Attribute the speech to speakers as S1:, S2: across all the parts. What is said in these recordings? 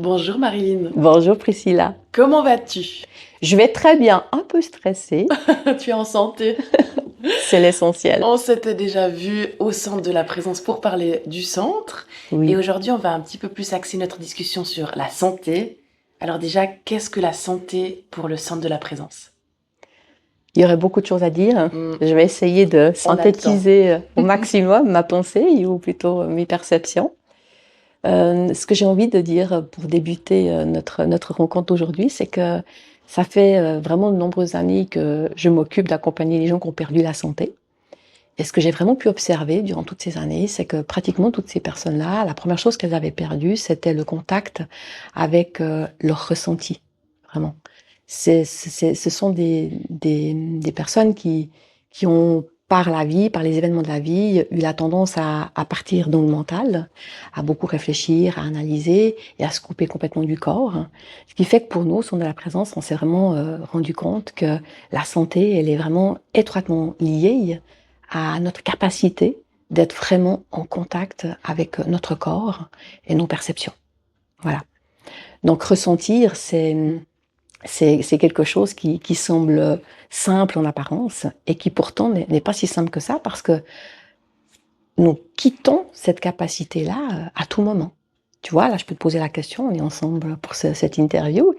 S1: Bonjour Marilyn,
S2: Bonjour Priscilla.
S1: comment vas-tu?
S2: Je vais très bien, un peu stressée,
S1: Tu es en santé?
S2: c'est l'essentiel.
S1: On s'était déjà vu au centre de la présence pour parler du centre et
S2: Oui,
S1: aujourd'hui on va un petit peu plus axer notre discussion sur la santé. Alors déjà, qu'est-ce que la santé pour le centre de la présence?
S2: il y aurait beaucoup de choses à dire.
S1: Hmm,
S2: Je vais essayer de
S1: on a le temps.
S2: synthétiser au maximum ma pensée, ou plutôt mes perceptions. Ce que j'ai envie de dire pour débuter notre rencontre aujourd'hui, c'est que ça fait vraiment de nombreuses années que je m'occupe d'accompagner les gens qui ont perdu la santé. Et ce que j'ai vraiment pu observer durant toutes ces années, c'est que pratiquement toutes ces personnes-là, la première chose qu'elles avaient perdue, c'était le contact avec leur ressenti, vraiment. Ce sont des personnes qui ont, par la vie, par les événements de la vie, eu la tendance à partir dans le mental, à beaucoup réfléchir, à analyser et à se couper complètement du corps. Ce qui fait que pour nous, au centre de la présence, on s'est vraiment rendu compte que la santé, elle est vraiment étroitement liée à notre capacité d'être vraiment en contact avec notre corps et nos perceptions. Voilà. Donc ressentir, c'est quelque chose qui semble simple en apparence et qui pourtant n'est pas si simple que ça parce que nous quittons cette capacité-là à tout moment. Tu vois, là, je peux te poser la question, on est ensemble pour cette interview.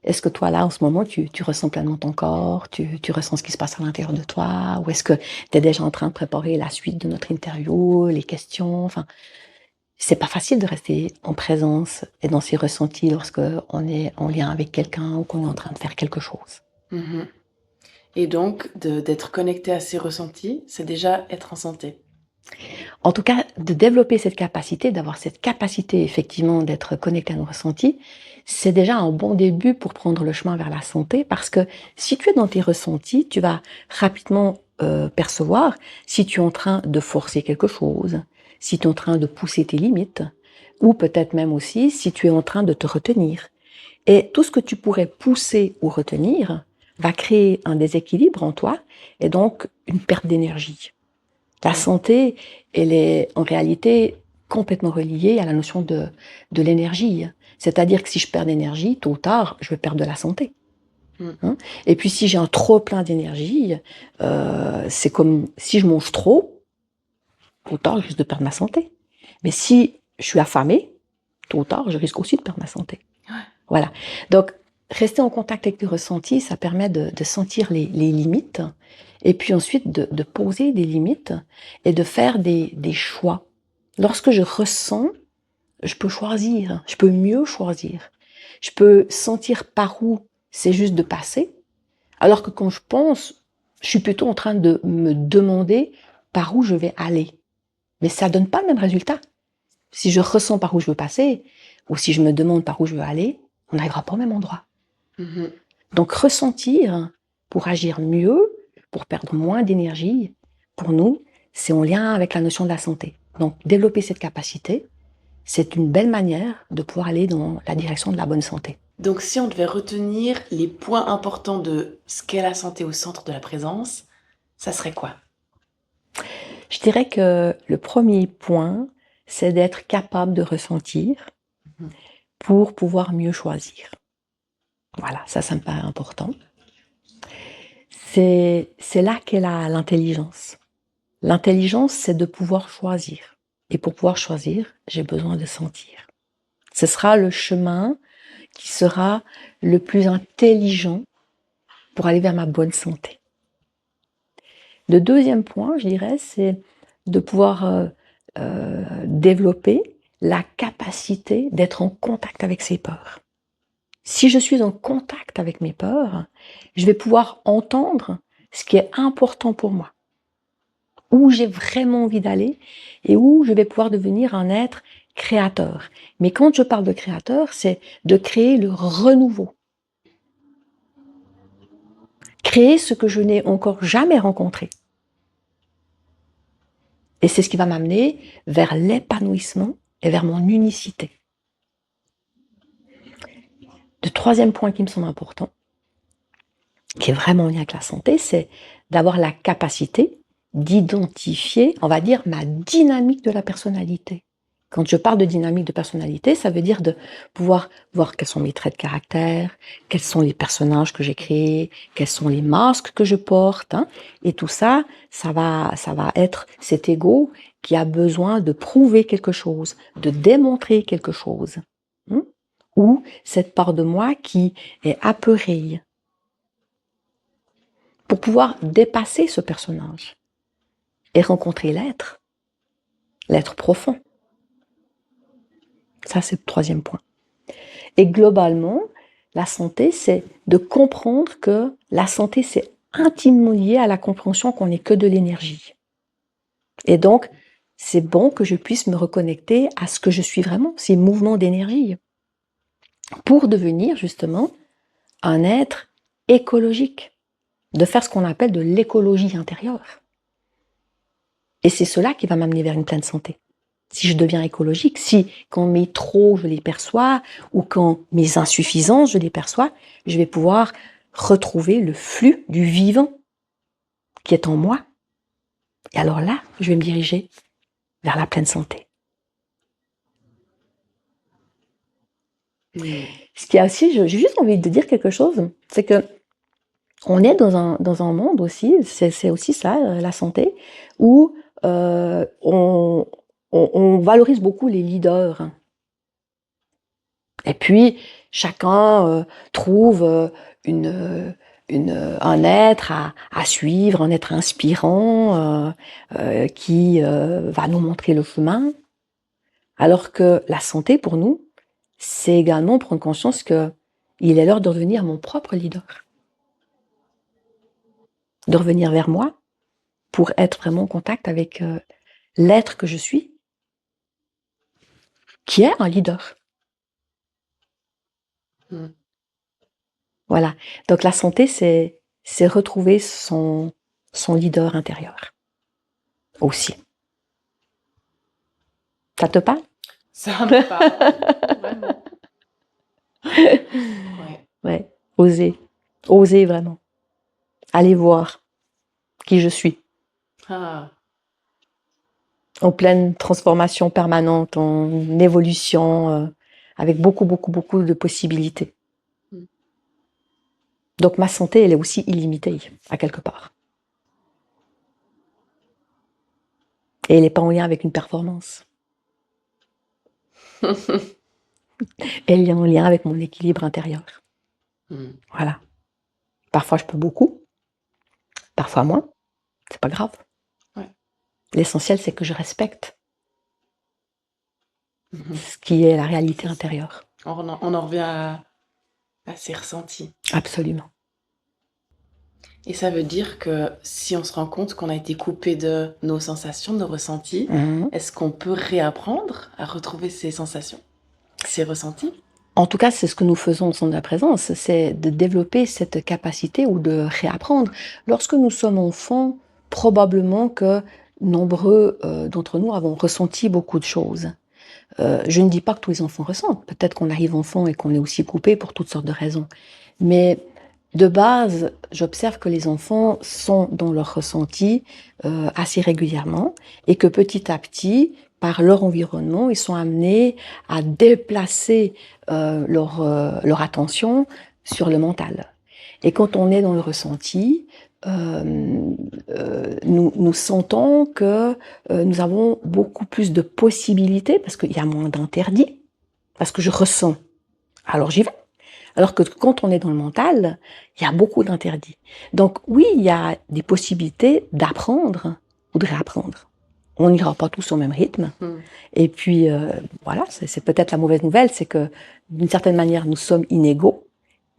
S2: Est-ce que toi, là, en ce moment, tu ressens pleinement ton corps, tu ressens ce qui se passe à l'intérieur de toi, ou est-ce que tu es déjà en train de préparer la suite de notre interview, les questions, enfin, c'est pas facile de rester en présence et dans ses ressentis lorsque on est en lien avec quelqu'un ou qu'on est en train de faire quelque chose.
S1: Mhm. Et donc, d'être connecté à ses ressentis, c'est déjà être en santé.
S2: En tout cas, de développer cette capacité, d'avoir cette capacité effectivement d'être connecté à nos ressentis, c'est déjà un bon début pour prendre le chemin vers la santé parce que si tu es dans tes ressentis, tu vas rapidement percevoir si tu es en train de forcer quelque chose, si tu es en train de pousser tes limites ou peut-être même aussi si tu es en train de te retenir. Et tout ce que tu pourrais pousser ou retenir va créer un déséquilibre en toi et donc une perte d'énergie. La
S1: Ouais.
S2: santé, elle est en réalité complètement reliée à la notion de l'énergie. C'est-à-dire que si je perds d'énergie, tôt ou tard, je vais perdre de la santé.
S1: Mm.
S2: Hein. Et puis si j'ai un trop plein d'énergie, c'est comme si je mange trop, tôt ou tard, je risque de perdre ma santé. Mais si je suis affamée, tôt ou tard, je risque aussi de perdre ma santé.
S1: Ouais.
S2: Voilà. Donc, rester en contact avec les ressentis, ça permet de sentir les limites et puis ensuite de poser des limites et de faire des choix. Lorsque je ressens, je peux choisir, je peux mieux choisir. Je peux sentir par où c'est juste de passer, alors que quand je pense, je suis plutôt en train de me demander par où je vais aller. Mais ça donne pas le même résultat. Si je ressens par où je veux passer, ou si je me demande par où je veux aller, on n'arrivera pas au même endroit.
S1: Mhm.
S2: Donc ressentir pour agir mieux, pour perdre moins d'énergie, pour nous, c'est en lien avec la notion de la santé. Donc développer cette capacité, c'est une belle manière de pouvoir aller dans la direction de la bonne santé.
S1: Donc, si on devait retenir les points importants de ce qu'est la santé au centre de la présence, ça serait quoi?
S2: Je dirais que le premier point, c'est d'être capable de ressentir
S1: Mhm.
S2: pour pouvoir mieux choisir. Voilà, ça me paraît important. C'est là qu'est l'intelligence. L'intelligence, c'est de pouvoir choisir. Et pour pouvoir choisir, j'ai besoin de sentir. Ce sera le chemin qui sera le plus intelligent pour aller vers ma bonne santé. Le deuxième point, je dirais, c'est de pouvoir développer la capacité d'être en contact avec ses peurs. Si je suis en contact avec mes peurs, je vais pouvoir entendre ce qui est important pour moi, où j'ai vraiment envie d'aller et où je vais pouvoir devenir un être créateur. Mais quand je parle de créateur, c'est de créer le renouveau. Créer ce que je n'ai encore jamais rencontré. Et c'est ce qui va m'amener vers l'épanouissement et vers mon unicité. Le troisième point qui me semble important, qui est vraiment en lien avec la santé, c'est d'avoir la capacité d'identifier, on va dire, ma dynamique de la personnalité. Quand je parle de dynamique de personnalité, ça veut dire de pouvoir voir quels sont mes traits de caractère, quels sont les personnages que j'ai créés, quels sont les masques que je porte, hein. Et tout ça, ça va être cet ego qui a besoin de prouver quelque chose, de démontrer quelque chose, hein. Ou cette part de moi qui est apeurée pour pouvoir dépasser ce personnage et rencontrer l'être profond. Ça, c'est le troisième point. Et globalement, la santé, c'est de comprendre que la santé, c'est intimement lié à la compréhension qu'on n'est que de l'énergie. Et donc, c'est bon que je puisse me reconnecter à ce que je suis vraiment, ces mouvements d'énergie, pour devenir justement un être écologique, de faire ce qu'on appelle de l'écologie intérieure. Et c'est cela qui va m'amener vers une pleine santé. Si je deviens écologique, si quand mes trop je les perçois ou quand mes insuffisances je les perçois, je vais pouvoir retrouver le flux du vivant qui est en moi. Et alors là, je vais me diriger vers la pleine santé. Ce qu'il y a aussi, j'ai juste envie de dire quelque chose, c'est que on est dans un monde aussi, c'est aussi ça, la santé, où on valorise beaucoup les leaders. Et puis, chacun trouve un être à suivre, un être inspirant qui va nous montrer le chemin. Alors que la santé, pour nous, c'est également prendre conscience qu'il est l'heure de devenir mon propre leader. De revenir vers moi pour être vraiment en contact avec l'être que je suis, qui est un leader. Voilà. Donc la santé, c'est retrouver son leader intérieur aussi. Ça te parle?
S1: Ça me parle, vraiment. Ouais.
S2: Ouais. Oser vraiment. Aller voir qui je suis.
S1: Ah.
S2: En pleine transformation permanente, en évolution, avec beaucoup de possibilités. Donc ma santé, elle est aussi illimitée, à quelque part. Et elle n'est pas en lien avec une performance. Elle est en lien avec mon équilibre intérieur. Voilà. Parfois, je peux beaucoup. Parfois moins. C'est pas grave.
S1: Ouais.
S2: L'essentiel, c'est que je respecte ce qui est la réalité intérieure.
S1: On en revient à ces ressentis.
S2: Absolument.
S1: Et ça veut dire que si on se rend compte qu'on a été coupé de nos sensations, de nos ressentis, est-ce qu'on peut réapprendre à retrouver ces sensations, ces ressentis?
S2: En tout cas, c'est ce que nous faisons au centre de la présence, c'est de développer cette capacité ou de réapprendre. Lorsque nous sommes enfants, probablement que nombreux d'entre nous avons ressenti beaucoup de choses. Je ne dis pas que tous les enfants ressentent. Peut-être qu'on arrive enfant et qu'on est aussi coupé pour toutes sortes de raisons. Mais de base, j'observe que les enfants sont dans leur ressenti assez régulièrement et que petit à petit, par leur environnement, ils sont amenés à déplacer leur attention sur le mental. Et quand on est dans le ressenti, nous sentons que nous avons beaucoup plus de possibilités parce qu'il y a moins d'interdits, parce que je ressens. Alors j'y vais. Alors que quand on est dans le mental, il y a beaucoup d'interdits. Donc oui, il y a des possibilités d'apprendre ou de réapprendre. On n'ira pas tous au même rythme. Et puis voilà, c'est peut-être la mauvaise nouvelle, c'est que d'une certaine manière, nous sommes inégaux,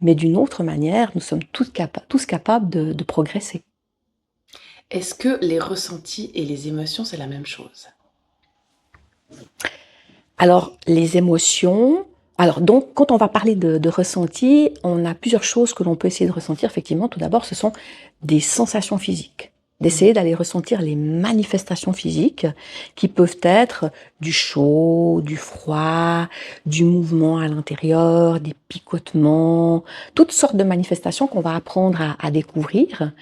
S2: mais d'une autre manière, nous sommes tous capables de progresser.
S1: Est-ce que les ressentis et les émotions, c'est la même chose?
S2: Alors, les émotions... Alors, donc, quand on va parler de ressenti, on a plusieurs choses que l'on peut essayer de ressentir. Effectivement, tout d'abord, ce sont des sensations physiques. D'essayer d'aller ressentir les manifestations physiques qui peuvent être du chaud, du froid, du mouvement à l'intérieur, des picotements, toutes sortes de manifestations qu'on va apprendre à découvrir.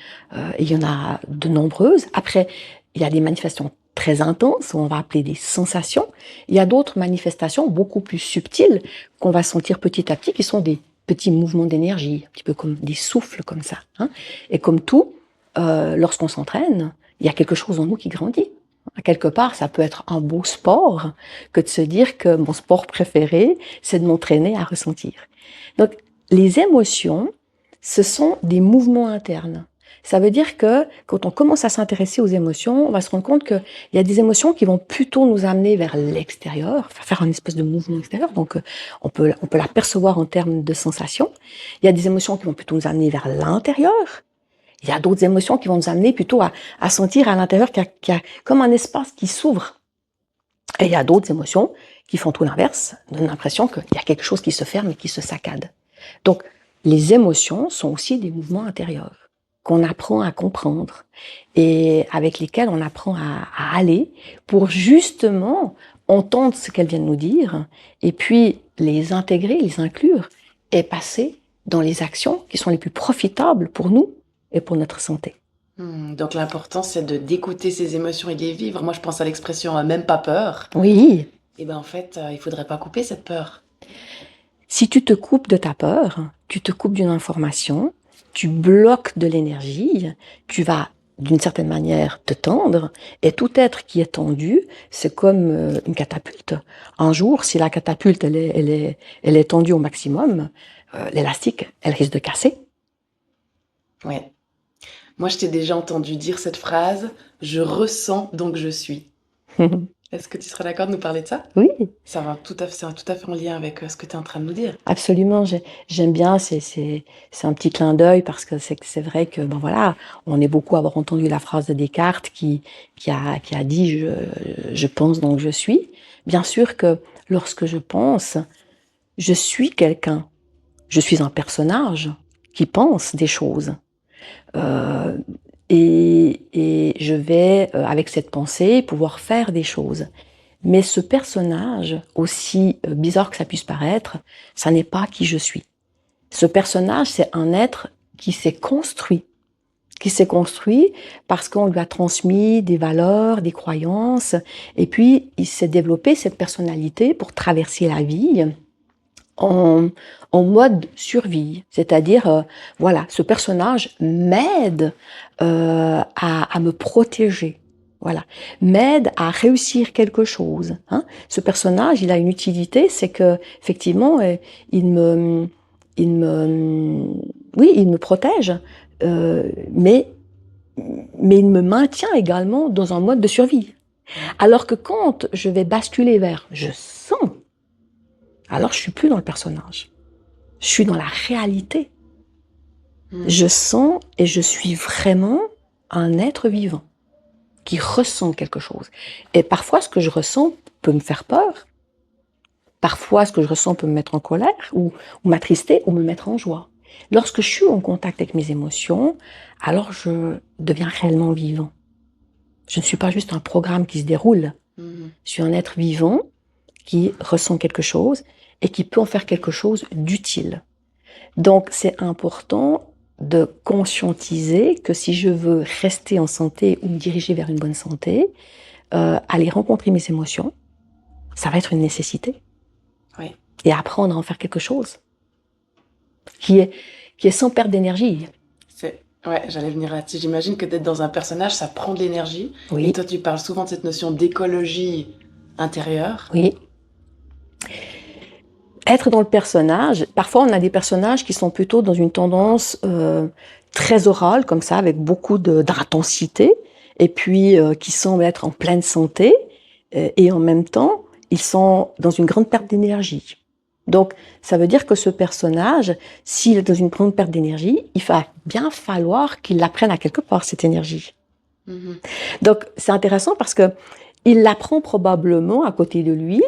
S2: Il y en a de nombreuses. Après, il y a des manifestations très intenses, on va appeler des sensations. Il y a d'autres manifestations beaucoup plus subtiles qu'on va sentir petit à petit, qui sont des petits mouvements d'énergie, un petit peu comme des souffles comme ça. Hein. Et comme tout, lorsqu'on s'entraîne, il y a quelque chose en nous qui grandit. Quelque part, ça peut être un beau sport que de se dire que mon sport préféré, c'est de m'entraîner à ressentir. Donc, les émotions, ce sont des mouvements internes. Ça veut dire que quand on commence à s'intéresser aux émotions, on va se rendre compte qu'il y a des émotions qui vont plutôt nous amener vers l'extérieur, faire une espèce de mouvement extérieur. Donc, on peut la percevoir en termes de sensations. Il y a des émotions qui vont plutôt nous amener vers l'intérieur. Il y a d'autres émotions qui vont nous amener plutôt à sentir à l'intérieur qu'il y a comme un espace qui s'ouvre. Et il y a d'autres émotions qui font tout l'inverse, donnent l'impression qu'il y a quelque chose qui se ferme et qui se saccade. Donc, les émotions sont aussi des mouvements intérieurs qu'on apprend à comprendre et avec lesquels on apprend à aller pour justement entendre ce qu'elles viennent nous dire et puis les intégrer, les inclure et passer dans les actions qui sont les plus profitables pour nous et pour notre santé.
S1: Donc l'important, c'est d'écouter ces émotions et de les vivre. Moi, je pense à l'expression même pas peur.
S2: Oui.
S1: Et ben en fait, il faudrait pas couper cette peur.
S2: Si tu te coupes de ta peur, tu te coupes d'une information, tu bloques de l'énergie, tu vas d'une certaine manière te tendre, et tout être qui est tendu, c'est comme une catapulte. Un jour, si la catapulte elle est tendue au maximum, l'élastique, elle risque de casser.
S1: Ouais. Moi, je t'ai déjà entendu dire cette phrase, je ressens donc je suis. Est-ce que tu serais d'accord de nous parler de ça?
S2: Oui.
S1: Ça va tout à fait en lien avec ce que tu es en train de nous dire.
S2: Absolument, j'aime bien, c'est un petit clin d'œil parce que c'est vrai que ben voilà, on est beaucoup à avoir entendu la phrase de Descartes qui a dit je pense donc je suis. Bien sûr que lorsque je pense, je suis quelqu'un, je suis un personnage qui pense des choses. Et je vais, avec cette pensée, pouvoir faire des choses. Mais ce personnage, aussi bizarre que ça puisse paraître, ça n'est pas qui je suis. Ce personnage, c'est un être qui s'est construit parce qu'on lui a transmis des valeurs, des croyances, et puis il s'est développé cette personnalité pour traverser la vie en mode survie. C'est-à-dire, voilà, ce personnage m'aide à me protéger. Voilà, m'aide à réussir quelque chose. Hein. Ce personnage, il a une utilité, c'est que effectivement, il me protège, mais il me maintient également dans un mode de survie. Alors que quand je vais basculer vers je sens, alors je suis plus dans le personnage, je suis dans la réalité. Je sens et je suis vraiment un être vivant qui ressent quelque chose. Et parfois, ce que je ressens peut me faire peur. Parfois, ce que je ressens peut me mettre en colère ou m'attrister ou me mettre en joie. Lorsque je suis en contact avec mes émotions, alors je deviens réellement vivant. Je ne suis pas juste un programme qui se déroule. Je suis un être vivant qui ressent quelque chose et qui peut en faire quelque chose d'utile. Donc, c'est important de conscientiser que si je veux rester en santé ou me diriger vers une bonne santé, aller rencontrer mes émotions, ça va être une nécessité.
S1: Oui.
S2: Et apprendre à en faire quelque chose qui est sans perte d'énergie.
S1: Ouais, j'allais venir là-dessus. J'imagine que d'être dans un personnage, ça prend de l'énergie.
S2: Oui.
S1: Et toi, tu parles souvent de cette notion d'écologie intérieure.
S2: Oui. Être dans le personnage, parfois on a des personnages qui sont plutôt dans une tendance très orale, comme ça, avec beaucoup d'intensité, et puis qui semblent être en pleine santé, et en même temps, ils sont dans une grande perte d'énergie. Donc, ça veut dire que ce personnage, s'il est dans une grande perte d'énergie, il va bien falloir qu'il la prenne à quelque part, cette énergie. Donc, c'est intéressant parce que il la prend probablement à côté de lui,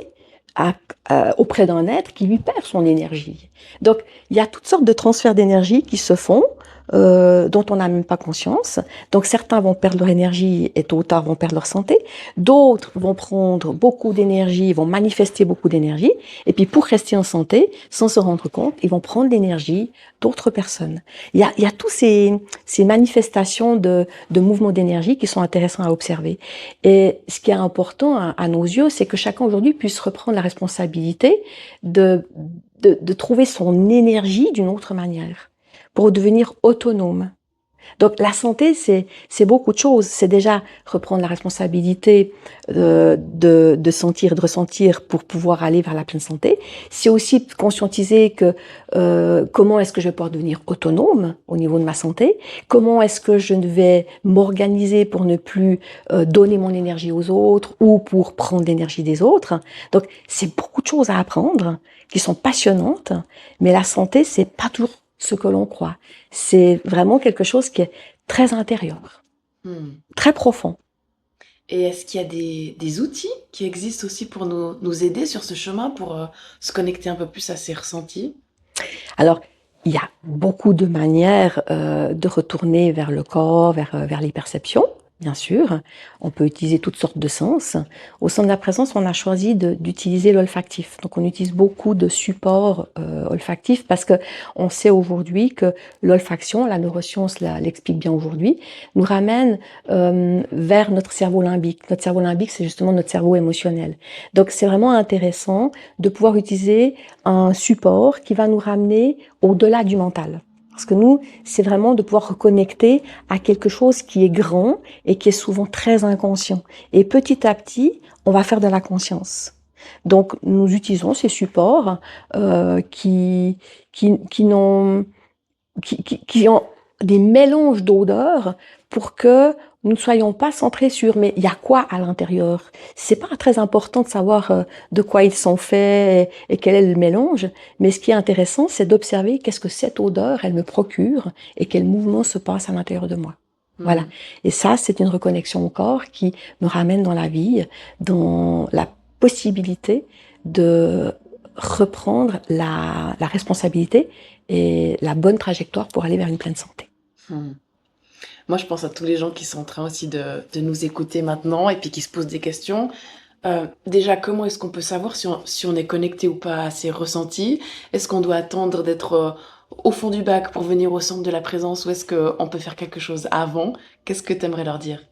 S2: auprès d'un être qui lui perd son énergie. Donc, il y a toutes sortes de transferts d'énergie qui se font dont on n'a même pas conscience. Donc certains vont perdre leur énergie et tôt ou tard vont perdre leur santé. D'autres vont prendre beaucoup d'énergie, vont manifester beaucoup d'énergie. Et puis pour rester en santé, sans se rendre compte, ils vont prendre l'énergie d'autres personnes. Il y a tous ces manifestations de mouvements d'énergie qui sont intéressants à observer. Et ce qui est important à nos yeux, c'est que chacun aujourd'hui puisse reprendre la responsabilité de trouver son énergie d'une autre manière pour devenir autonome. Donc la santé, c'est beaucoup de choses. C'est déjà reprendre la responsabilité de sentir et de ressentir pour pouvoir aller vers la pleine santé. C'est aussi conscientiser que comment est-ce que je vais pouvoir devenir autonome au niveau de ma santé. Comment est-ce que je vais m'organiser pour ne plus donner mon énergie aux autres ou pour prendre l'énergie des autres. Donc c'est beaucoup de choses à apprendre qui sont passionnantes, mais la santé, c'est pas toujours ce que l'on croit. C'est vraiment quelque chose qui est très intérieur, très profond.
S1: Et est-ce qu'il y a des outils qui existent aussi pour nous aider sur ce chemin, pour se connecter un peu plus à ces ressentis?
S2: Alors, il y a beaucoup de manières de retourner vers le corps, vers les perceptions, bien sûr. On peut utiliser toutes sortes de sens. Au sein de la présence, on a choisi d'utiliser l'olfactif. Donc, on utilise beaucoup de supports olfactifs parce que on sait aujourd'hui que l'olfaction, la neuroscience l'explique bien aujourd'hui, nous ramène vers notre cerveau limbique. Notre cerveau limbique, c'est justement notre cerveau émotionnel. Donc, c'est vraiment intéressant de pouvoir utiliser un support qui va nous ramener au-delà du mental. Parce que nous, c'est vraiment de pouvoir reconnecter à quelque chose qui est grand et qui est souvent très inconscient. Et petit à petit, on va faire de la conscience. Donc, nous utilisons ces supports qui ont des mélanges d'odeurs pour que nous ne soyons pas centrés sur mais il y a quoi à l'intérieur. C'est pas très important de savoir de quoi ils sont faits et quel est le mélange, mais ce qui est intéressant, c'est d'observer qu'est-ce que cette odeur, elle me procure et quel mouvement se passe à l'intérieur de moi. Voilà. Et ça, c'est une reconnexion au corps qui me ramène dans la vie, dans la possibilité de reprendre la responsabilité et la bonne trajectoire pour aller vers une pleine santé.
S1: Moi, je pense à tous les gens qui sont en train aussi de nous écouter maintenant et puis qui se posent des questions. Déjà, comment est-ce qu'on peut savoir si on est connecté ou pas à ces ressentis? Est-ce qu'on doit attendre d'être au fond du bac pour venir au centre de la présence ou est-ce qu'on peut faire quelque chose avant? Qu'est-ce que tu aimerais leur dire?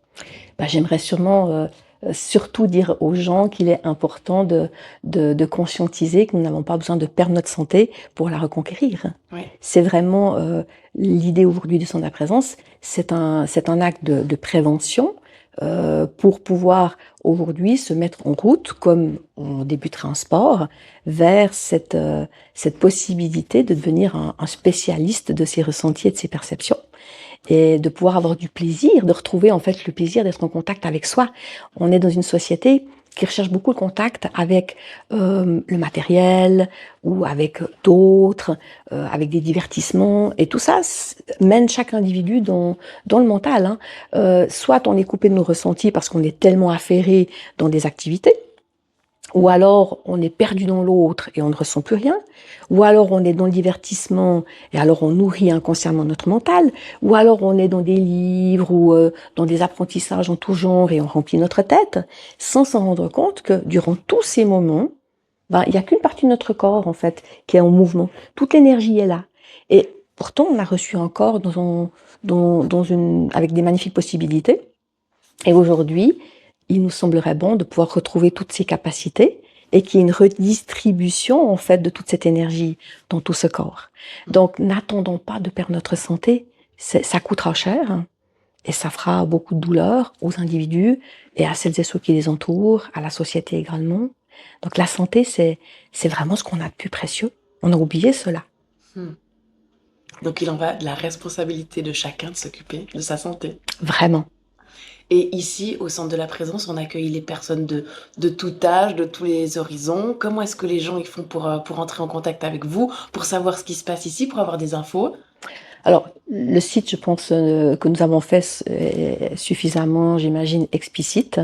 S2: J'aimerais sûrement surtout dire aux gens qu'il est important de conscientiser que nous n'avons pas besoin de perdre notre santé pour la reconquérir.
S1: Oui.
S2: C'est vraiment l'idée aujourd'hui du centre de la présence, c'est un acte de prévention pour pouvoir aujourd'hui se mettre en route, comme on débuterait un sport, vers cette possibilité de devenir un spécialiste de ses ressentis et de ses perceptions. Et de pouvoir avoir du plaisir, de retrouver en fait le plaisir d'être en contact avec soi. On est dans une société qui recherche beaucoup le contact avec le matériel ou avec d'autres, avec des divertissements. Et tout ça mène chaque individu dans le mental. Soit on est coupé de nos ressentis parce qu'on est tellement affairé dans des activités, ou alors on est perdu dans l'autre et on ne ressent plus rien, ou alors on est dans le divertissement et alors on nourrit inconsciemment notre mental, ou alors on est dans des livres ou dans des apprentissages en tout genre et on remplit notre tête, sans s'en rendre compte que durant tous ces moments, il n'y a qu'une partie de notre corps en fait qui est en mouvement. Toute l'énergie est là. Et pourtant on a reçu un corps avec des magnifiques possibilités. Et aujourd'hui, il nous semblerait bon de pouvoir retrouver toutes ces capacités et qu'il y ait une redistribution en fait de toute cette énergie dans tout ce corps. Donc n'attendons pas de perdre notre santé, ça coûtera cher et ça fera beaucoup de douleur aux individus et à celles et ceux qui les entourent, à la société également. Donc la santé, c'est vraiment ce qu'on a de plus précieux. On a oublié cela.
S1: Donc il en va de la responsabilité de chacun de s'occuper de sa santé.
S2: Vraiment.
S1: Et ici, au centre de la présence, on accueille les personnes de tout âge, de tous les horizons. Comment est-ce que les gens ils font pour entrer en contact avec vous, pour savoir ce qui se passe ici, pour avoir des infos?
S2: Alors, le site, je pense, que nous avons fait est suffisamment, j'imagine, explicite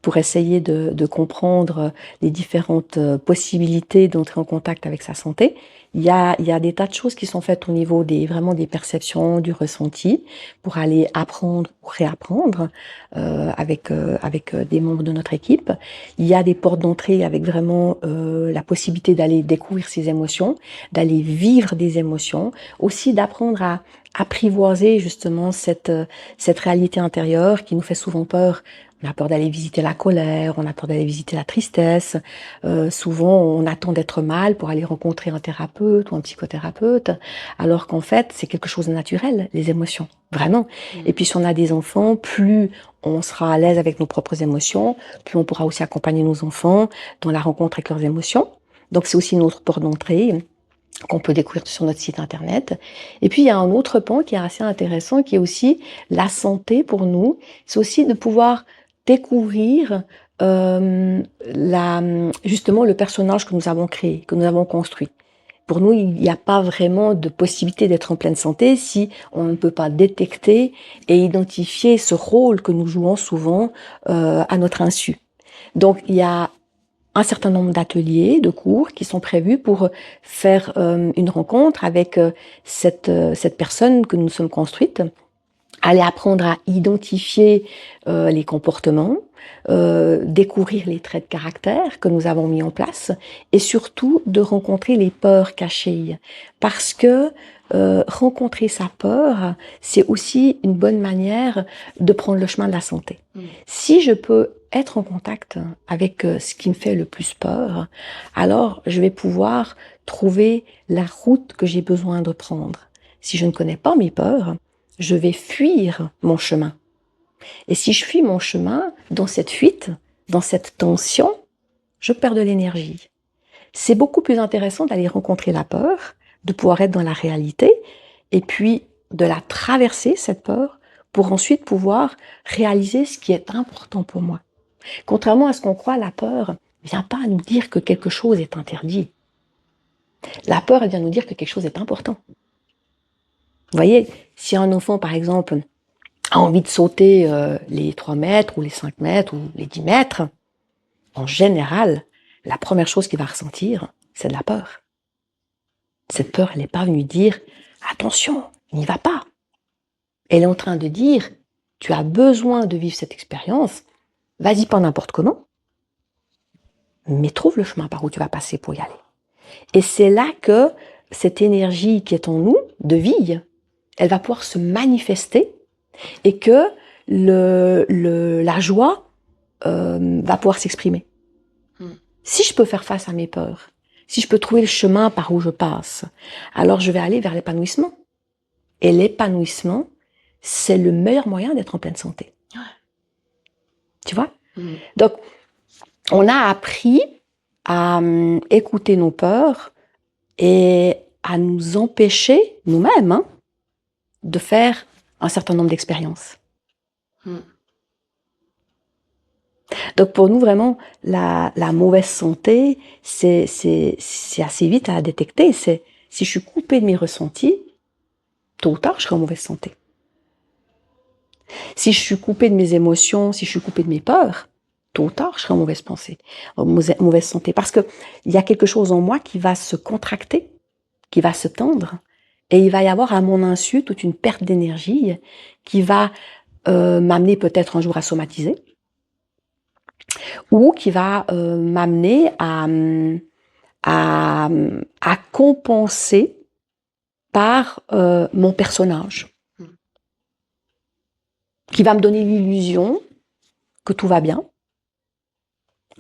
S2: pour essayer de comprendre les différentes possibilités d'entrer en contact avec sa santé. Il y a des tas de choses qui sont faites au niveau vraiment des perceptions, du ressenti, pour aller apprendre ou réapprendre avec des membres de notre équipe. Il y a des portes d'entrée avec vraiment la possibilité d'aller découvrir ses émotions, d'aller vivre des émotions, aussi d'apprendre à apprivoiser justement cette réalité intérieure qui nous fait souvent peur. On a peur d'aller visiter la colère, on a peur d'aller visiter la tristesse. Souvent, on attend d'être mal pour aller rencontrer un thérapeute ou un psychothérapeute, alors qu'en fait, c'est quelque chose de naturel, les émotions, vraiment. Et puis, si on a des enfants, plus on sera à l'aise avec nos propres émotions, plus on pourra aussi accompagner nos enfants dans la rencontre avec leurs émotions. Donc, c'est aussi une autre porte d'entrée qu'on peut découvrir sur notre site internet. Et puis, il y a un autre pan qui est assez intéressant, qui est aussi la santé pour nous. C'est aussi de pouvoir découvrir justement le personnage que nous avons créé, que nous avons construit. Pour nous, il n'y a pas vraiment de possibilité d'être en pleine santé si on ne peut pas détecter et identifier ce rôle que nous jouons souvent à notre insu. Donc, il y a un certain nombre d'ateliers, de cours qui sont prévus pour faire une rencontre avec cette personne que nous sommes construites, aller apprendre à identifier les comportements, découvrir les traits de caractère que nous avons mis en place et surtout de rencontrer les peurs cachées. Parce que rencontrer sa peur, c'est aussi une bonne manière de prendre le chemin de la santé. Si je peux être en contact avec ce qui me fait le plus peur, alors je vais pouvoir trouver la route que j'ai besoin de prendre. Si je ne connais pas mes peurs, je vais fuir mon chemin. Et si je fuis mon chemin, dans cette fuite, dans cette tension, je perds de l'énergie. C'est beaucoup plus intéressant d'aller rencontrer la peur, de pouvoir être dans la réalité, et puis de la traverser, cette peur, pour ensuite pouvoir réaliser ce qui est important pour moi. Contrairement à ce qu'on croit, la peur ne vient pas nous dire que quelque chose est interdit. La peur, elle vient nous dire que quelque chose est important. Vous voyez, si un enfant, par exemple, a envie de sauter les 3 mètres ou les 5 mètres ou les 10 mètres, en général, la première chose qu'il va ressentir, c'est de la peur. Cette peur, elle n'est pas venue dire « Attention, n'y va pas ». Elle est en train de dire « Tu as besoin de vivre cette expérience, vas-y pas n'importe comment, mais trouve le chemin par où tu vas passer pour y aller ». Et c'est là que cette énergie qui est en nous, de vie, elle va pouvoir se manifester et que la joie va pouvoir s'exprimer. Si je peux faire face à mes peurs, si je peux trouver le chemin par où je passe, alors je vais aller vers l'épanouissement. Et l'épanouissement, c'est le meilleur moyen d'être en pleine santé. Tu vois? Donc, on a appris à écouter nos peurs et à nous empêcher, nous-mêmes, de faire un certain nombre d'expériences. Donc pour nous, vraiment, la mauvaise santé, c'est assez vite à détecter. Si je suis coupée de mes ressentis, tôt ou tard, je serai en mauvaise santé. Si je suis coupée de mes émotions, si je suis coupée de mes peurs, tôt ou tard, je serai en mauvaise santé. Parce que il y a quelque chose en moi qui va se contracter, qui va se tendre, et il va y avoir à mon insu toute une perte d'énergie qui va m'amener peut-être un jour à somatiser, ou qui va m'amener à compenser par mon personnage, qui va me donner l'illusion que tout va bien,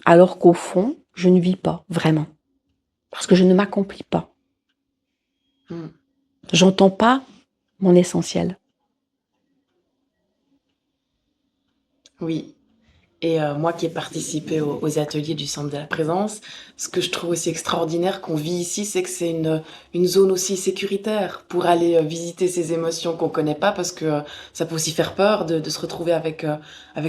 S2: alors qu'au fond, je ne vis pas vraiment, parce que je ne m'accomplis pas. J'entends pas mon essentiel.
S1: Oui. Et moi qui ai participé aux ateliers du Centre de la Présence, ce que je trouve aussi extraordinaire qu'on vit ici, c'est que c'est une zone aussi sécuritaire pour aller visiter ces émotions qu'on connaît pas, parce que ça peut aussi faire peur de se retrouver avec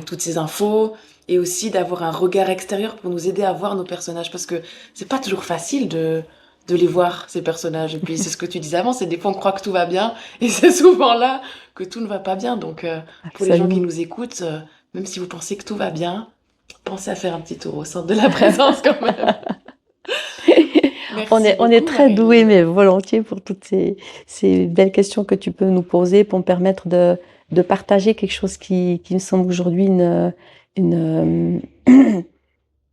S1: toutes ces infos, et aussi d'avoir un regard extérieur pour nous aider à voir nos personnages, parce que c'est pas toujours facile de de les voir, ces personnages. Et puis c'est ce que tu disais avant, c'est des fois on croit que tout va bien, et c'est souvent là que tout ne va pas bien. Donc pour les gens qui
S2: Absolument.
S1: nous écoutent, même si vous pensez que tout va bien, pensez à faire un petit tour au centre de la présence quand même.
S2: On
S1: Merci
S2: est, on est
S1: beaucoup,
S2: très doués,
S1: Marilyn.
S2: mais volontiers pour toutes ces belles questions que tu peux nous poser pour me permettre de partager quelque chose qui me semble aujourd'hui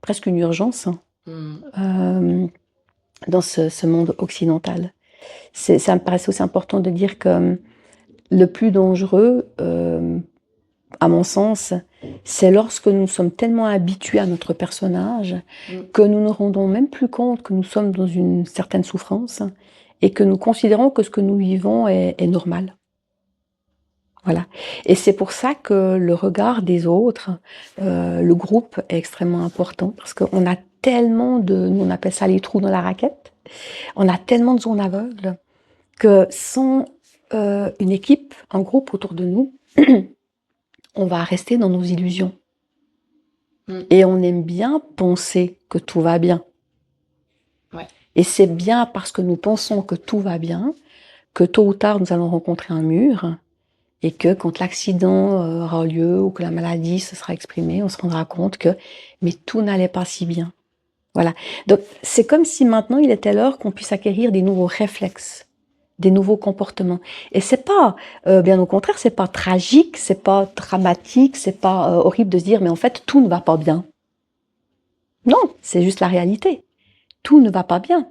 S2: presque une urgence, hein,
S1: Hmm.
S2: dans ce monde occidental. Ça me paraissait aussi important de dire que le plus dangereux, à mon sens, c'est lorsque nous sommes tellement habitués à notre personnage
S1: Hmm.
S2: que nous ne rendons même plus compte que nous sommes dans une certaine souffrance et que nous considérons que ce que nous vivons est normal. Voilà. Et c'est pour ça que le regard des autres, le groupe est extrêmement important parce qu'on a tellement nous on appelle ça les trous dans la raquette, on a tellement de zones aveugles que sans une équipe, un groupe autour de nous, on va rester dans nos illusions.
S1: Hmm.
S2: Et on aime bien penser que tout va bien.
S1: Ouais.
S2: Et c'est bien parce que nous pensons que tout va bien que tôt ou tard nous allons rencontrer un mur et que quand l'accident aura lieu ou que la maladie se sera exprimée, on se rendra compte que mais tout n'allait pas si bien. Voilà. Donc c'est comme si maintenant il était l'heure qu'on puisse acquérir des nouveaux réflexes, des nouveaux comportements. Et c'est pas, bien au contraire, c'est pas tragique, c'est pas dramatique, c'est pas horrible de se dire mais en fait tout ne va pas bien. Non, c'est juste la réalité. Tout ne va pas bien.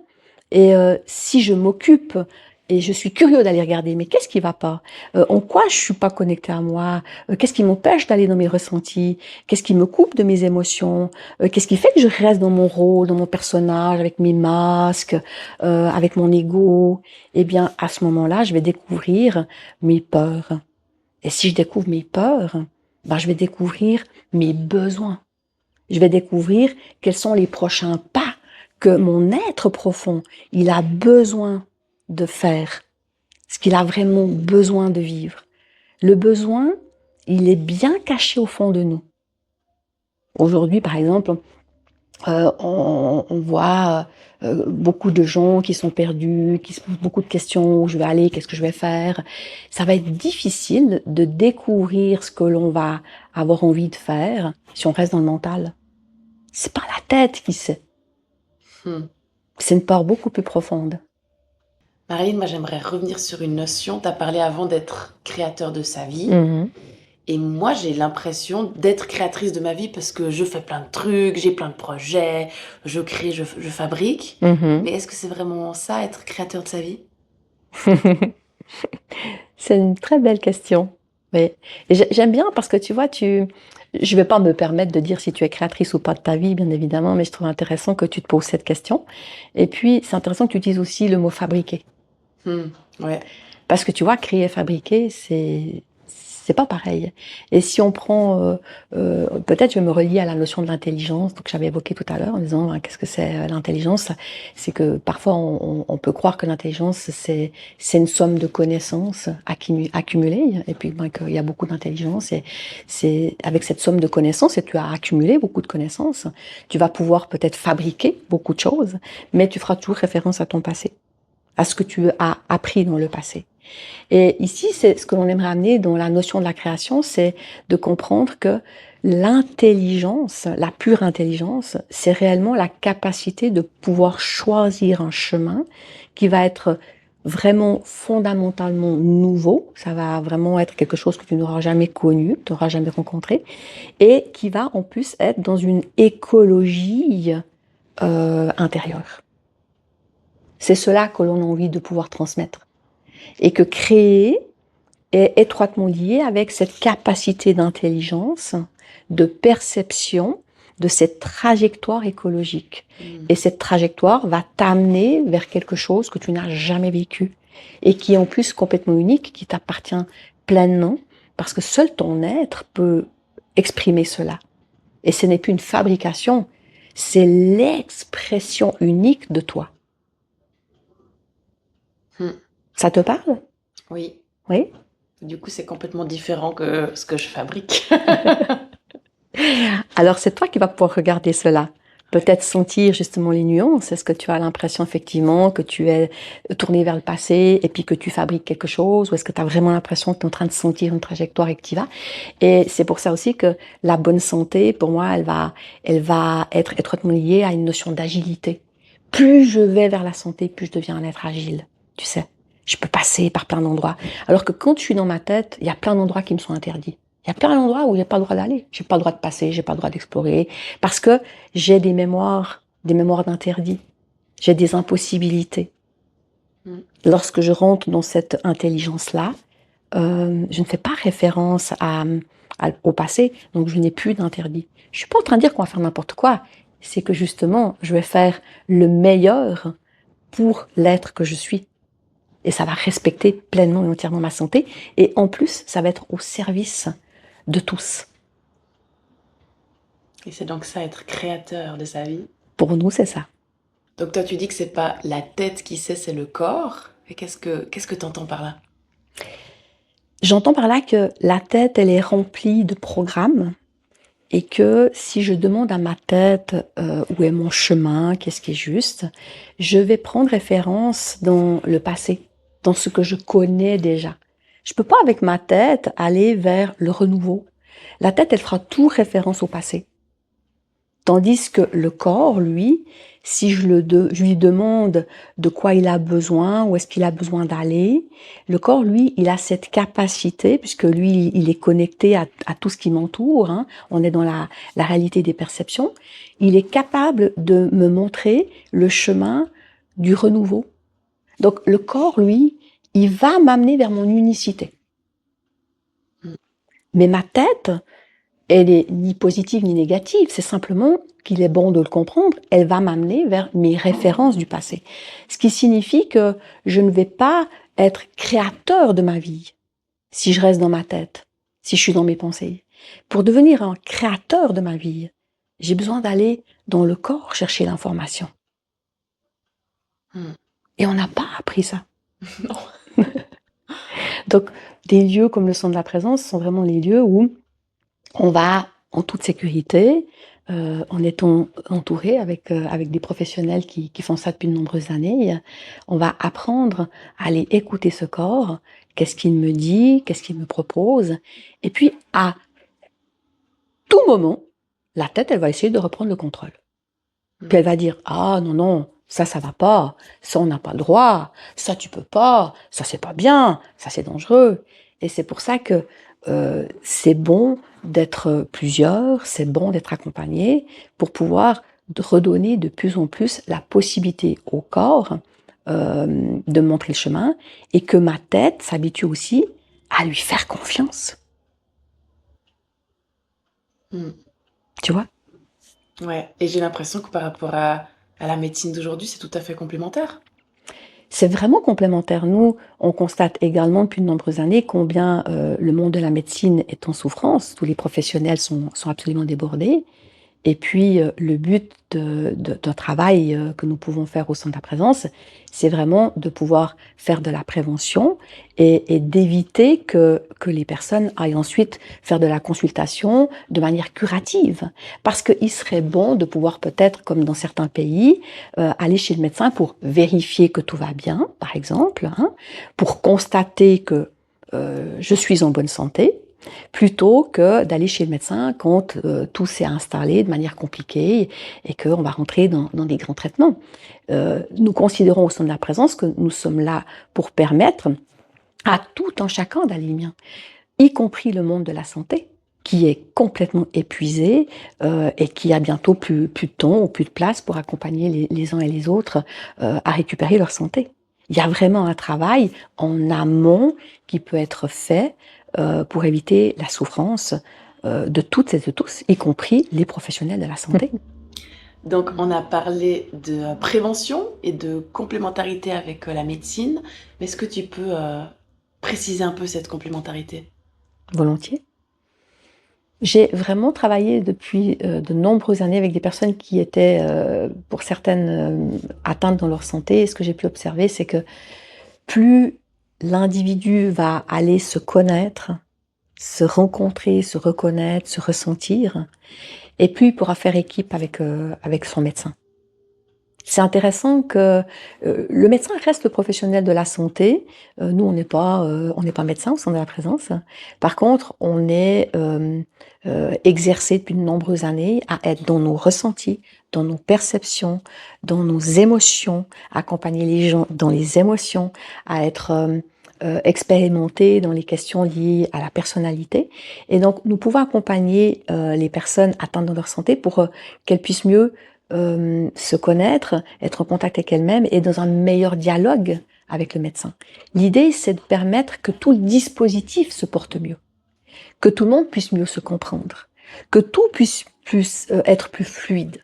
S2: Et si je m'occupe et je suis curieux d'aller regarder, mais qu'est-ce qui va pas? En quoi je suis pas connectée à moi? Qu'est-ce qui m'empêche d'aller dans mes ressentis? Qu'est-ce qui me coupe de mes émotions? Qu'est-ce qui fait que je reste dans mon rôle, dans mon personnage, avec mes masques, avec mon ego? Eh bien, à ce moment-là, je vais découvrir mes peurs. Et si je découvre mes peurs, ben, je vais découvrir mes besoins. Je vais découvrir quels sont les prochains pas que mon être profond, il a besoin de faire, ce qu'il a vraiment besoin de vivre. Le besoin, il est bien caché au fond de nous. Aujourd'hui, par exemple, on voit beaucoup de gens qui sont perdus, qui se posent beaucoup de questions, où je vais aller, qu'est-ce que je vais faire. Ça va être difficile de découvrir ce que l'on va avoir envie de faire si on reste dans le mental. C'est pas la tête qui sait.
S1: Hmm.
S2: C'est une part beaucoup plus profonde.
S1: Marilyn, moi j'aimerais revenir sur une notion. Tu as parlé avant d'être créateur de sa vie.
S2: Mhm.
S1: Et moi, j'ai l'impression d'être créatrice de ma vie parce que je fais plein de trucs, j'ai plein de projets, je crée, je fabrique.
S2: Mhm.
S1: Mais est-ce que c'est vraiment ça, être créateur de sa vie?
S2: C'est une très belle question. Oui. Et j'aime bien parce que tu vois, je vais pas me permettre de dire si tu es créatrice ou pas de ta vie, bien évidemment, mais je trouve intéressant que tu te poses cette question. Et puis, c'est intéressant que tu utilises aussi le mot fabriquer.
S1: Ouais.
S2: Parce que tu vois, créer et fabriquer, c'est pas pareil. Et si on prend, peut-être je vais me relier à la notion de l'intelligence, donc j'avais évoqué tout à l'heure en disant hein, qu'est-ce que c'est l'intelligence? C'est que parfois on peut croire que l'intelligence c'est une somme de connaissances accumulées, et puis ben, qu'il y a beaucoup d'intelligence, et c'est avec cette somme de connaissances, et tu as accumulé beaucoup de connaissances, tu vas pouvoir peut-être fabriquer beaucoup de choses, mais tu feras toujours référence à ton passé, à ce que tu as appris dans le passé. Et ici, c'est ce que l'on aimerait amener dans la notion de la création, c'est de comprendre que l'intelligence, la pure intelligence, c'est réellement la capacité de pouvoir choisir un chemin qui va être vraiment fondamentalement nouveau, ça va vraiment être quelque chose que tu n'auras jamais connu, tu n'auras jamais rencontré, et qui va en plus être dans une écologie intérieure. C'est cela que l'on a envie de pouvoir transmettre. Et que créer est étroitement lié avec cette capacité d'intelligence, de perception de cette trajectoire écologique. Et cette trajectoire va t'amener vers quelque chose que tu n'as jamais vécu et qui est en plus complètement unique, qui t'appartient pleinement, parce que seul ton être peut exprimer cela. Et ce n'est plus une fabrication, c'est l'expression unique de toi.
S1: Hmm.
S2: Ça te parle?
S1: Oui.
S2: Oui?
S1: Du coup, c'est complètement différent que ce que je fabrique.
S2: Alors c'est toi qui vas pouvoir regarder cela. peut-être sentir justement les nuances. Est-ce que tu as l'impression effectivement que tu es tourné vers le passé et puis que tu fabriques quelque chose, ou est-ce que tu as vraiment l'impression que tu es en train de sentir une trajectoire et que tu y vas? Et c'est pour ça aussi que la bonne santé, pour moi, elle va être étroitement liée à une notion d'agilité. Plus je vais vers la santé, plus je deviens un être agile, tu sais. Je peux passer par plein d'endroits. Alors que quand je suis dans ma tête, il y a plein d'endroits qui me sont interdits. Il y a plein d'endroits où j'ai pas le droit d'aller. J'ai pas le droit de passer, j'ai pas le droit d'explorer. Parce que j'ai des mémoires d'interdits. J'ai des impossibilités. Lorsque je rentre dans cette intelligence-là, je ne fais pas référence au passé, donc je n'ai plus d'interdit. Je suis pas en train de dire qu'on va faire n'importe quoi. C'est que justement, je vais faire le meilleur pour l'être que je suis. Et ça va respecter pleinement et entièrement ma santé. Et en plus, ça va être au service de tous.
S1: Et c'est donc ça, être créateur de sa vie.
S2: Pour nous, c'est ça.
S1: Donc toi, tu dis que c'est pas la tête qui sait, c'est le corps. Et qu'est-ce que tu entends par là?
S2: J'entends par là que la tête, elle est remplie de programmes et que si je demande à ma tête où est mon chemin, qu'est-ce qui est juste, je vais prendre référence dans le passé, dans ce que je connais déjà. Je peux pas avec ma tête aller vers le renouveau. La tête, elle fera tout référence au passé. Tandis que le corps, lui, si je lui demande de quoi il a besoin, où est-ce qu'il a besoin d'aller, le corps, lui, il a cette capacité, puisque lui, il est connecté à tout ce qui m'entoure, hein, on est dans la réalité des perceptions, il est capable de me montrer le chemin du renouveau. Donc le corps, lui, il va m'amener vers mon unicité. Mais ma tête, elle est ni positive ni négative, c'est simplement qu'il est bon de le comprendre, elle va m'amener vers mes références du passé. Ce qui signifie que je ne vais pas être créateur de ma vie si je reste dans ma tête, si je suis dans mes pensées. Pour devenir un créateur de ma vie, j'ai besoin d'aller dans le corps chercher l'information. Et on n'a pas appris ça.
S1: Non.
S2: Donc, des lieux comme le centre de la présence sont vraiment les lieux où on va en toute sécurité, en étant entouré avec des professionnels qui font ça depuis de nombreuses années. On va apprendre à aller écouter ce corps, qu'est-ce qu'il me dit, qu'est-ce qu'il me propose. Et puis, à tout moment, la tête, elle va essayer de reprendre le contrôle. Puis elle va dire, ah non, non, ça va pas, ça on n'a pas le droit, ça tu peux pas, ça c'est pas bien, ça c'est dangereux. Et c'est pour ça que c'est bon d'être plusieurs, c'est bon d'être accompagné pour pouvoir redonner de plus en plus la possibilité au corps de montrer le chemin et que ma tête s'habitue aussi à lui faire confiance. Tu vois?
S1: Ouais, et j'ai l'impression que par rapport à la médecine d'aujourd'hui, c'est tout à fait complémentaire.
S2: C'est vraiment complémentaire. Nous, on constate également depuis de nombreuses années combien le monde de la médecine est en souffrance. Tous les professionnels sont absolument débordés. Et puis, le but d'un travail que nous pouvons faire au centre de la présence, c'est vraiment de pouvoir faire de la prévention et d'éviter que les personnes aillent ensuite faire de la consultation de manière curative. Parce qu'il serait bon de pouvoir peut-être, comme dans certains pays, aller chez le médecin pour vérifier que tout va bien, par exemple, hein, pour constater que je suis en bonne santé, plutôt que d'aller chez le médecin quand tout s'est installé de manière compliquée et qu'on va rentrer dans des grands traitements. Nous considérons au sein de la présence que nous sommes là pour permettre à tout un chacun d'aller bien, y compris le monde de la santé, qui est complètement épuisé et qui a bientôt plus de temps ou plus de place pour accompagner les uns et les autres à récupérer leur santé. Il y a vraiment un travail en amont qui peut être fait pour éviter la souffrance de toutes et de tous, y compris les professionnels de la santé.
S1: Donc, on a parlé de prévention et de complémentarité avec la médecine, mais est-ce que tu peux préciser un peu cette complémentarité?
S2: Volontiers. J'ai vraiment travaillé depuis de nombreuses années avec des personnes qui étaient, pour certaines, atteintes dans leur santé. Et ce que j'ai pu observer, c'est que plus l'individu va aller se connaître, se rencontrer, se reconnaître, se ressentir, et puis il pourra faire équipe avec son médecin. C'est intéressant que le médecin reste le professionnel de la santé. Nous, on n'est pas médecin au sein de la présence. Par contre, on est exercé depuis de nombreuses années à être dans nos ressentis, dans nos perceptions, dans nos émotions, accompagner les gens dans les émotions, à être expérimenté dans les questions liées à la personnalité. Et donc, nous pouvons accompagner les personnes atteintes de leur santé pour qu'elles puissent mieux se connaître, être en contact avec elles-mêmes et dans un meilleur dialogue avec le médecin. L'idée, c'est de permettre que tout le dispositif se porte mieux, que tout le monde puisse mieux se comprendre, que tout puisse être plus fluide.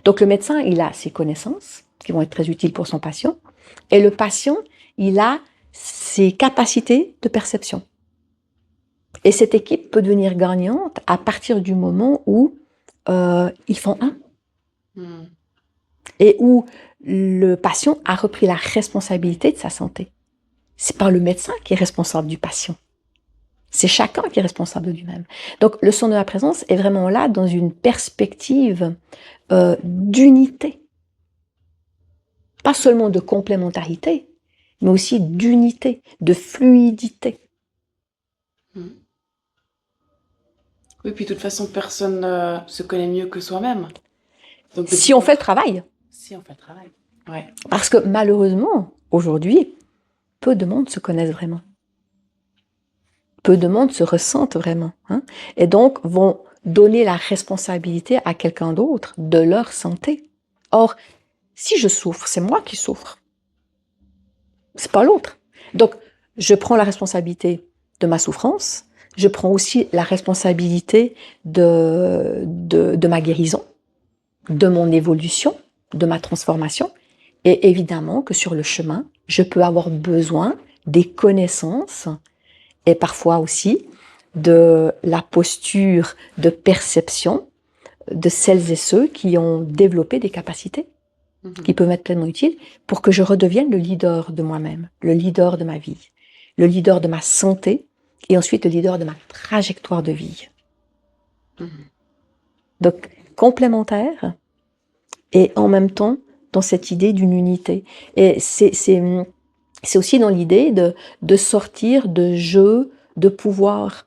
S2: Donc le médecin, il a ses connaissances qui vont être très utiles pour son patient, et le patient, il a ses capacités de perception. Et cette équipe peut devenir gagnante à partir du moment où ils font un. Et où le patient a repris la responsabilité de sa santé. C'est pas le médecin qui est responsable du patient. C'est chacun qui est responsable de lui-même. Donc, le son de la présence est vraiment là dans une perspective d'unité. Pas seulement de complémentarité, mais aussi d'unité, de fluidité.
S1: Oui, puis de toute façon, personne ne se connaît mieux que soi-même.
S2: Donc, si on fait le travail.
S1: Si on fait le travail, ouais.
S2: Parce que malheureusement, aujourd'hui, peu de monde se connaissent vraiment. Peu de monde se ressentent vraiment. Et donc, vont donner la responsabilité à quelqu'un d'autre de leur santé. Or, si je souffre, c'est moi qui souffre. C'est pas l'autre. Donc, je prends la responsabilité de ma souffrance. Je prends aussi la responsabilité de ma guérison, de mon évolution, de ma transformation. Et évidemment que sur le chemin, je peux avoir besoin des connaissances et parfois aussi de la posture de perception de celles et ceux qui ont développé des capacités qui peuvent être pleinement utiles pour que je redevienne le leader de moi-même, le leader de ma vie, le leader de ma santé et ensuite le leader de ma trajectoire de vie. Donc, complémentaire et en même temps dans cette idée d'une unité. Et c'est aussi dans l'idée de sortir de jeux de pouvoir.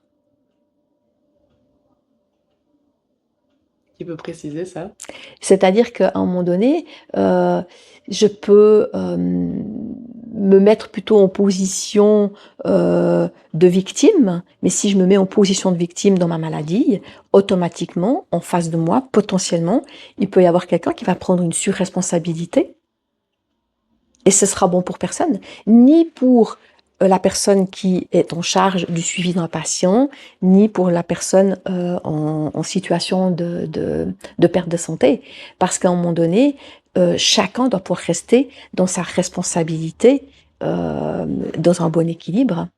S1: Tu peux préciser ça?
S2: C'est-à-dire qu'à un moment donné, je peux me mettre plutôt en position de victime, mais si je me mets en position de victime dans ma maladie, automatiquement, en face de moi, potentiellement, il peut y avoir quelqu'un qui va prendre une surresponsabilité, et ce sera bon pour personne, ni pour la personne qui est en charge du suivi d'un patient, ni pour la personne en situation de perte de santé. Parce qu'à un moment donné, chacun doit pouvoir rester dans sa responsabilité, dans un bon équilibre.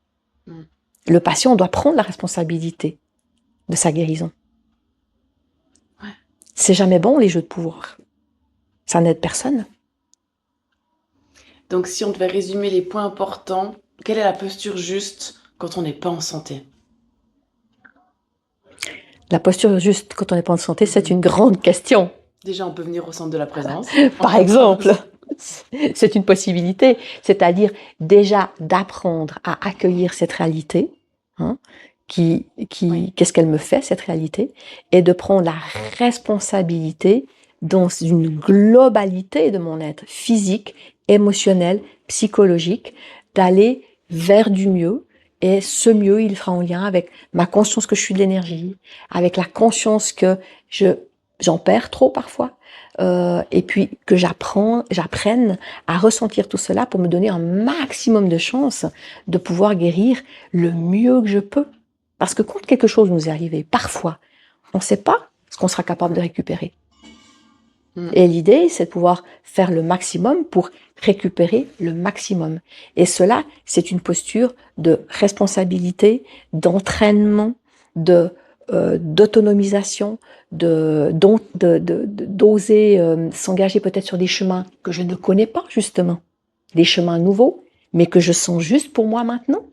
S2: Le patient doit prendre la responsabilité de sa guérison.
S1: Ouais.
S2: C'est jamais bon, les jeux de pouvoir. Ça n'aide personne.
S1: Donc, si on devait résumer les points importants, quelle est la posture juste quand on n'est pas en santé?
S2: La posture juste quand on n'est pas en santé, c'est une grande question.
S1: Déjà, on peut venir au centre de la présence.
S2: Par exemple, c'est une possibilité. C'est-à-dire déjà d'apprendre à accueillir cette réalité, qu'est-ce qu'elle me fait, cette réalité, et de prendre la responsabilité dans une globalité de mon être physique, émotionnel, psychologique, d'aller vers du mieux. Et ce mieux, il sera en lien avec ma conscience que je suis de l'énergie, avec la conscience que j'en perds trop parfois, et puis que j'apprenne à ressentir tout cela pour me donner un maximum de chances de pouvoir guérir le mieux que je peux. Parce que quand quelque chose nous est arrivé, parfois, on ne sait pas ce qu'on sera capable de récupérer. Et l'idée, c'est de pouvoir faire le maximum pour récupérer le maximum. Et cela, c'est une posture de responsabilité, d'entraînement, d'autonomisation, d'oser s'engager peut-être sur des chemins que je ne connais pas, justement. Des chemins nouveaux, mais que je sens juste pour moi maintenant.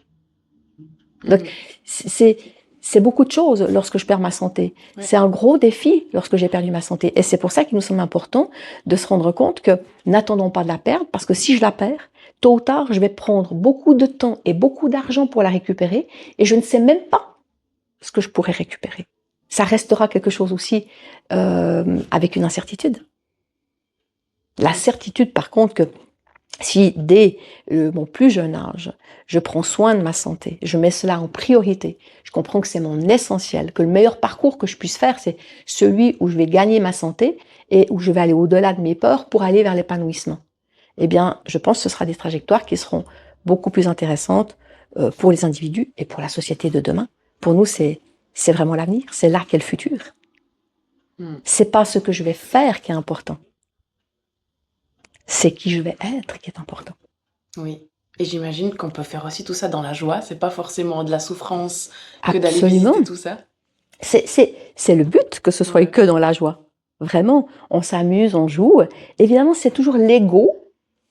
S2: Donc, c'est c'est beaucoup de choses lorsque je perds ma santé.
S1: Ouais.
S2: C'est un gros défi lorsque j'ai perdu ma santé. Et c'est pour ça qu'il nous semble important de se rendre compte que n'attendons pas de la perdre, parce que si je la perds, tôt ou tard, je vais prendre beaucoup de temps et beaucoup d'argent pour la récupérer, et je ne sais même pas ce que je pourrais récupérer. Ça restera quelque chose aussi avec une incertitude. La certitude, par contre, que si dès mon plus jeune âge, je prends soin de ma santé, je mets cela en priorité, je comprends que c'est mon essentiel, que le meilleur parcours que je puisse faire, c'est celui où je vais gagner ma santé et où je vais aller au-delà de mes peurs pour aller vers l'épanouissement. Eh bien, je pense que ce sera des trajectoires qui seront beaucoup plus intéressantes pour les individus et pour la société de demain. Pour nous, c'est vraiment l'avenir, c'est là qu'est le futur. C'est pas ce que je vais faire qui est important. C'est qui je vais être qui est important.
S1: Oui. Et j'imagine qu'on peut faire aussi tout ça dans la joie. C'est pas forcément de la souffrance que d'aller
S2: Absolument.
S1: visiter tout ça.
S2: C'est le but que ce soit que dans la joie. Vraiment, on s'amuse, on joue. Évidemment, c'est toujours l'ego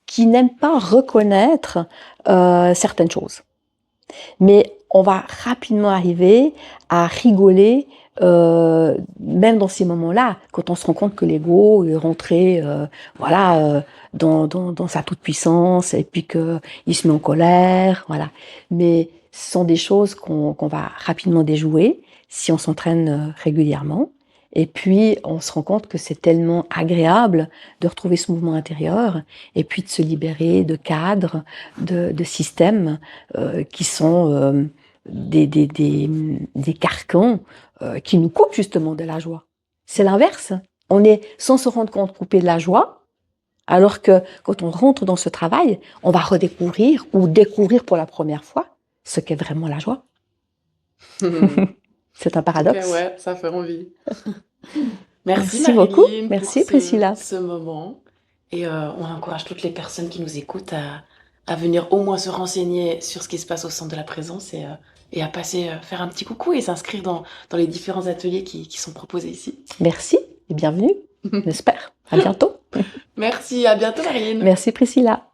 S2: qui n'aime pas reconnaître certaines choses. Mais on va rapidement arriver à rigoler, même dans ces moments-là, quand on se rend compte que l'ego est rentré dans sa toute-puissance et puis qu'il se met en colère. Voilà. Mais ce sont des choses qu'on va rapidement déjouer si on s'entraîne régulièrement. Et puis, on se rend compte que c'est tellement agréable de retrouver ce mouvement intérieur et puis de se libérer de cadres, de systèmes qui sont des carcans qui nous coupent justement de la joie. C'est l'inverse. On est, sans se rendre compte, coupé de la joie, alors que quand on rentre dans ce travail, on va redécouvrir ou découvrir pour la première fois ce qu'est vraiment la joie. C'est un paradoxe.
S1: Okay, ouais, ça fait envie. Merci
S2: Merci beaucoup.
S1: Marilyn
S2: Merci
S1: pour
S2: Priscilla.
S1: ce moment. Et on encourage toutes les personnes qui nous écoutent à venir au moins se renseigner sur ce qui se passe au Centre de la Présence et à passer faire un petit coucou et s'inscrire dans les différents ateliers qui sont proposés ici.
S2: Merci et bienvenue, j'espère. À bientôt.
S1: Merci, à bientôt Marilyn.
S2: Merci Priscilla.